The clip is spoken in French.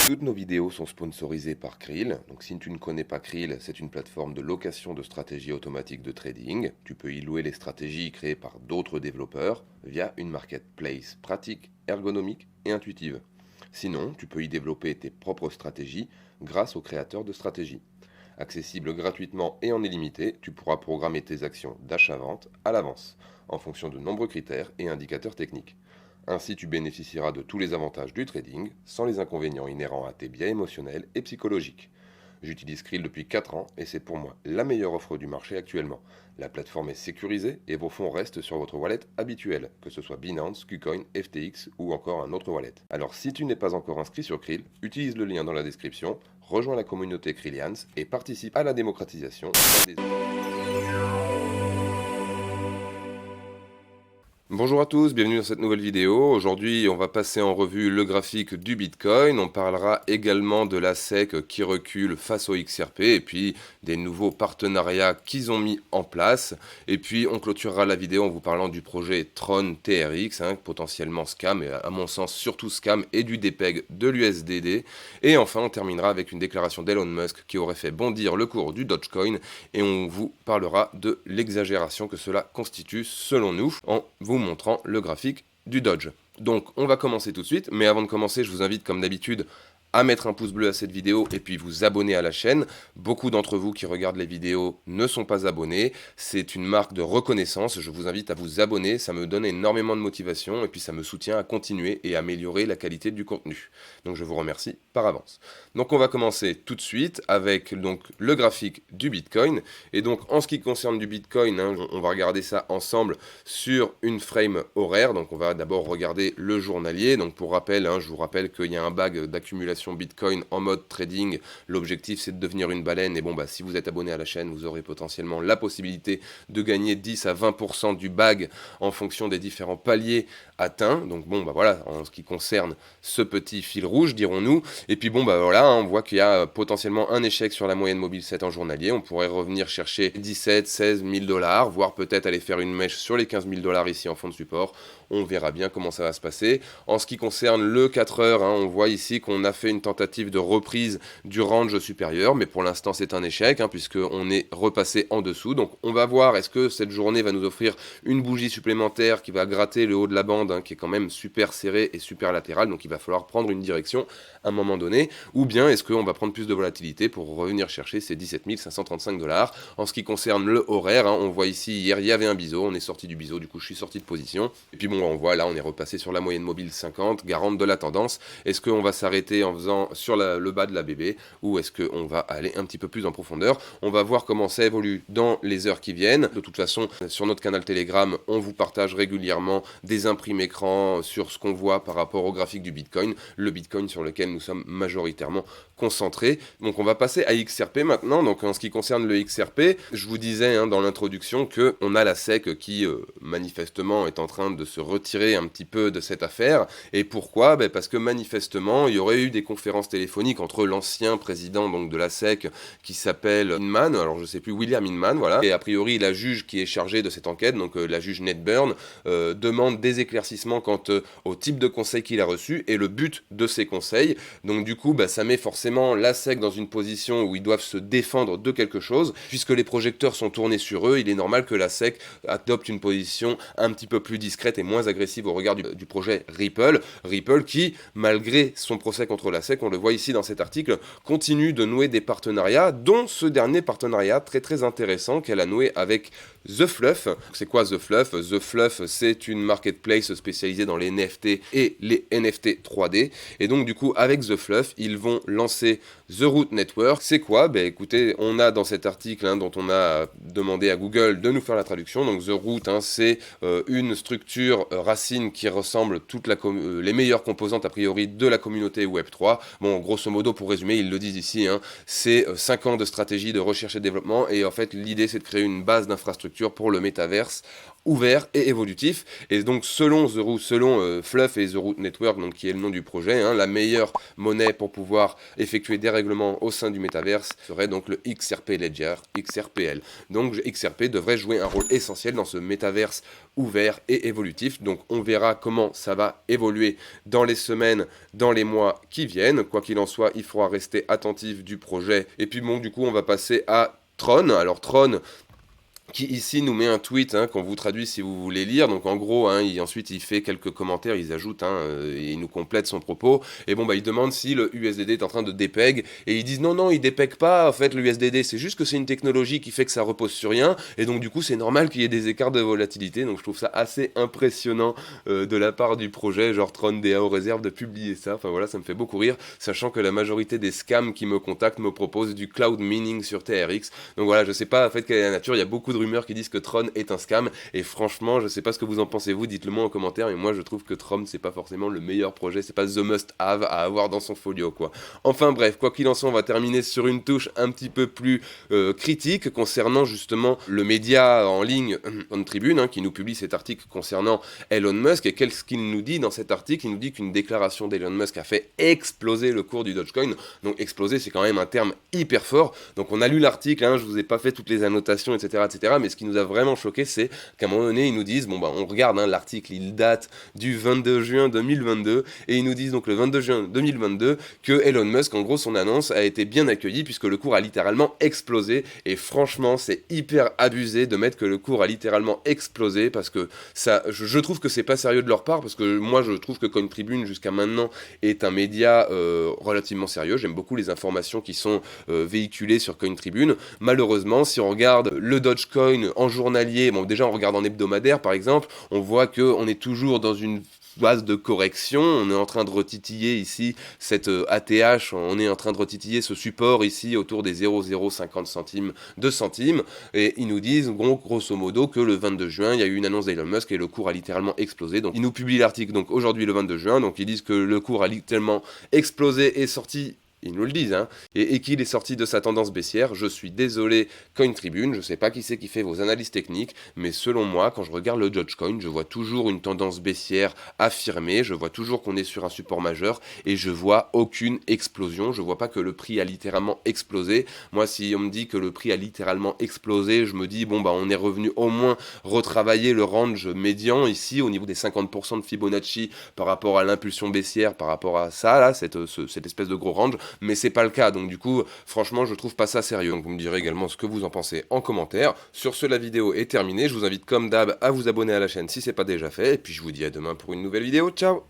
Toutes nos vidéos sont sponsorisées par Krill. Donc si tu ne connais pas Krill, c'est une plateforme de location de stratégies automatiques de trading. Tu peux y louer les stratégies créées par d'autres développeurs via une marketplace pratique, ergonomique et intuitive. Sinon, tu peux y développer tes propres stratégies grâce aux créateurs de stratégies. Accessible gratuitement et en illimité, tu pourras programmer tes actions d'achat-vente à l'avance, en fonction de nombreux critères et indicateurs techniques. Ainsi, tu bénéficieras de tous les avantages du trading, sans les inconvénients inhérents à tes biais émotionnels et psychologiques. J'utilise Krill depuis 4 ans et c'est pour moi la meilleure offre du marché actuellement. La plateforme est sécurisée et vos fonds restent sur votre wallet habituel, que ce soit Binance, KuCoin, FTX ou encore un autre wallet. Alors si tu n'es pas encore inscrit sur Krill, utilise le lien dans la description, rejoins la communauté Krillians et participe à la démocratisation des... Bonjour à tous, bienvenue dans cette nouvelle vidéo. Aujourd'hui, on va passer en revue le graphique du Bitcoin. On parlera également de la SEC qui recule face au XRP et puis des nouveaux partenariats qu'ils ont mis en place. Et puis, on clôturera la vidéo en vous parlant du projet Tron TRX, potentiellement scam, et à mon sens surtout scam, et du DPEG de l'USDD. Et enfin, on terminera avec une déclaration d'Elon Musk qui aurait fait bondir le cours du Dogecoin. Et on vous parlera de l'exagération que cela constitue selon nous en vous montrant le graphique du Doge. Donc on va commencer tout de suite, mais avant de commencer, je vous invite comme d'habitude à mettre un pouce bleu à cette vidéo et puis vous abonner à la chaîne. Beaucoup d'entre vous qui regardent les vidéos ne sont pas abonnés. C'est une marque de reconnaissance. Je vous invite à vous abonner. Ça me donne énormément de motivation et puis ça me soutient à continuer et améliorer la qualité du contenu. Donc je vous remercie par avance. Donc on va commencer tout de suite avec donc le graphique du Bitcoin. Et donc en ce qui concerne du Bitcoin, on va regarder ça ensemble sur une frame horaire. Donc on va d'abord regarder le journalier. Donc pour rappel, je vous rappelle qu'il y a un bag d'accumulation Bitcoin en mode trading. L'objectif c'est de devenir une baleine et si vous êtes abonné à la chaîne, vous aurez potentiellement la possibilité de gagner 10 à 20% du bag en fonction des différents paliers atteints. Donc voilà, en ce qui concerne ce petit fil rouge, dirons-nous. Et puis on voit qu'il y a potentiellement un échec sur la moyenne mobile 7 en journalier. On pourrait revenir chercher 17, 16 000 $, voire peut-être aller faire une mèche sur les 15 000 $ ici en fond de support. On verra bien comment ça va se passer. En ce qui concerne le 4 heures, on voit ici qu'on a fait une tentative de reprise du range supérieur, mais pour l'instant c'est un échec, puisqu'on est repassé en dessous. Donc on va voir, est-ce que cette journée va nous offrir une bougie supplémentaire qui va gratter le haut de la bande, qui est quand même super serré et super latéral, donc il va falloir prendre une direction à un moment donné, ou bien est-ce qu'on va prendre plus de volatilité pour revenir chercher ces 17 535 $. En ce qui concerne le horaire, on voit ici, hier il y avait un biseau, on est sorti du biseau, du coup je suis sorti de position, et puis on voit là on est repassé sur la moyenne mobile 50, garante de la tendance. Est-ce qu'on va s'arrêter en faisant sur le bas de la BB, ou est-ce qu'on va aller un petit peu plus en profondeur? On va voir comment ça évolue dans les heures qui viennent. De toute façon, sur notre canal Telegram, on vous partage régulièrement des imprimes écran sur ce qu'on voit par rapport au graphique du Bitcoin, le Bitcoin sur lequel nous sommes majoritairement concentrés. Donc on va passer à XRP maintenant. Donc en ce qui concerne le XRP, je vous disais dans l'introduction que on a la SEC qui manifestement est en train de se retirer un petit peu de cette affaire. Et pourquoi? Parce que manifestement il y aurait eu des conférences téléphoniques entre l'ancien président donc de la SEC qui s'appelle Inman, alors je sais plus, William Inman, voilà, et a priori la juge qui est chargée de cette enquête, donc la juge Ned Byrne, demande des éclaircissements quant au type de conseil qu'il a reçu et le but de ces conseils. Donc du coup ça met forcément la SEC dans une position où ils doivent se défendre de quelque chose, puisque les projecteurs sont tournés sur eux. Il est normal que la SEC adopte une position un petit peu plus discrète et moins agressive au regard du projet Ripple qui, malgré son procès contre la SEC, on le voit ici dans cet article, continue de nouer des partenariats, dont ce dernier partenariat très très intéressant qu'elle a noué avec The Fluff. C'est quoi The Fluff? The Fluff, c'est une marketplace spécialisée dans les NFT et les NFT 3D. Et donc du coup, avec The Fluff, ils vont lancer The Root Network. C'est quoi? Écoutez, on a dans cet article dont on a demandé à Google de nous faire la traduction. Donc The Root, c'est une structure racine qui ressemble toutes les meilleures composantes a priori de la communauté Web3. Grosso modo, pour résumer, ils le disent ici, c'est 5 ans de stratégie de recherche et développement, et en fait l'idée c'est de créer une base d'infrastructure infrastructure pour le métaverse ouvert et évolutif. Et donc selon Fluff et The Root Network, donc qui est le nom du projet, hein, la meilleure monnaie pour pouvoir effectuer des règlements au sein du métaverse serait donc le XRP Ledger, XRPL. Donc XRP devrait jouer un rôle essentiel dans ce métaverse ouvert et évolutif. Donc on verra comment ça va évoluer dans les semaines, dans les mois qui viennent. Quoi qu'il en soit, il faudra rester attentif du projet. Et puis bon, du coup, on va passer à Tron. Alors Tron, qui ici nous met un tweet, hein, qu'on vous traduit si vous voulez lire. Donc en gros, hein, ensuite il fait quelques commentaires, il ajoute, hein, et il nous complète son propos. Et bon, bah il demande si le USDD est en train de dépeg. Et ils disent non, non, il dépeg pas. En fait, le USDD, c'est juste que c'est une technologie qui fait que ça repose sur rien. Et donc du coup, c'est normal qu'il y ait des écarts de volatilité. Donc je trouve ça assez impressionnant de la part du projet, genre Tron DAO réserve de publier ça. Enfin voilà, ça me fait beaucoup rire, sachant que la majorité des scams qui me contactent me proposent du cloud mining sur TRX. Donc voilà, je sais pas en fait quelle est la nature. Il y a beaucoup de rumeurs qui disent que Tron est un scam, et franchement je sais pas ce que vous en pensez vous, dites-le moi en commentaire, mais moi je trouve que Tron c'est pas forcément le meilleur projet, c'est pas the must have à avoir dans son folio quoi. Enfin bref, quoi qu'il en soit, on va terminer sur une touche un petit peu plus critique concernant justement le média en ligne Contribune, hein, qui nous publie cet article concernant Elon Musk. Et qu'est-ce qu'il nous dit dans cet article? Il nous dit qu'une déclaration d'Elon Musk a fait exploser le cours du Dogecoin. Donc exploser, c'est quand même un terme hyper fort. Donc on a lu l'article, hein, je vous ai pas fait toutes les annotations, etc. Mais ce qui nous a vraiment choqué, c'est qu'à un moment donné, ils nous disent, bon bah on regarde, hein, l'article, il date du 22 juin 2022, et ils nous disent donc le 22 juin 2022 que Elon Musk, en gros, son annonce a été bien accueillie puisque le cours a littéralement explosé. Et franchement, c'est hyper abusé de mettre que le cours a littéralement explosé, parce que ça, je trouve que c'est pas sérieux de leur part, parce que moi je trouve que Cointribune jusqu'à maintenant est un média relativement sérieux. J'aime beaucoup les informations qui sont véhiculées sur Cointribune. Malheureusement, si on regarde le Dogecoin en journalier, bon déjà on regarde en hebdomadaire par exemple, on voit qu'on est toujours dans une phase de correction, on est en train de retitiller ici cette ATH, on est en train de retitiller ce support ici autour des 0,050 centimes, 2 centimes, et ils nous disent grosso modo que le 22 juin, il y a eu une annonce d'Elon Musk et le cours a littéralement explosé. Donc ils nous publient l'article donc aujourd'hui le 22 juin, donc ils disent que le cours a littéralement explosé et sorti. Ils nous le disent, hein, et qu'il est sorti de sa tendance baissière. Je suis désolé, Cointribune, je sais pas qui c'est qui fait vos analyses techniques, mais selon moi, quand je regarde le Dogecoin, je vois toujours une tendance baissière affirmée, je vois toujours qu'on est sur un support majeur, et je vois aucune explosion, je vois pas que le prix a littéralement explosé. Moi, si on me dit que le prix a littéralement explosé, je me dis, bon, bah, on est revenu au moins retravailler le range médian, ici, au niveau des 50% de Fibonacci, par rapport à l'impulsion baissière, par rapport à ça, là, cette espèce de gros range, mais c'est pas le cas, donc du coup franchement je trouve pas ça sérieux. Donc vous me direz également ce que vous en pensez en commentaire. Sur ce, la vidéo est terminée, je vous invite comme d'hab à vous abonner à la chaîne si c'est pas déjà fait, et puis je vous dis à demain pour une nouvelle vidéo. Ciao.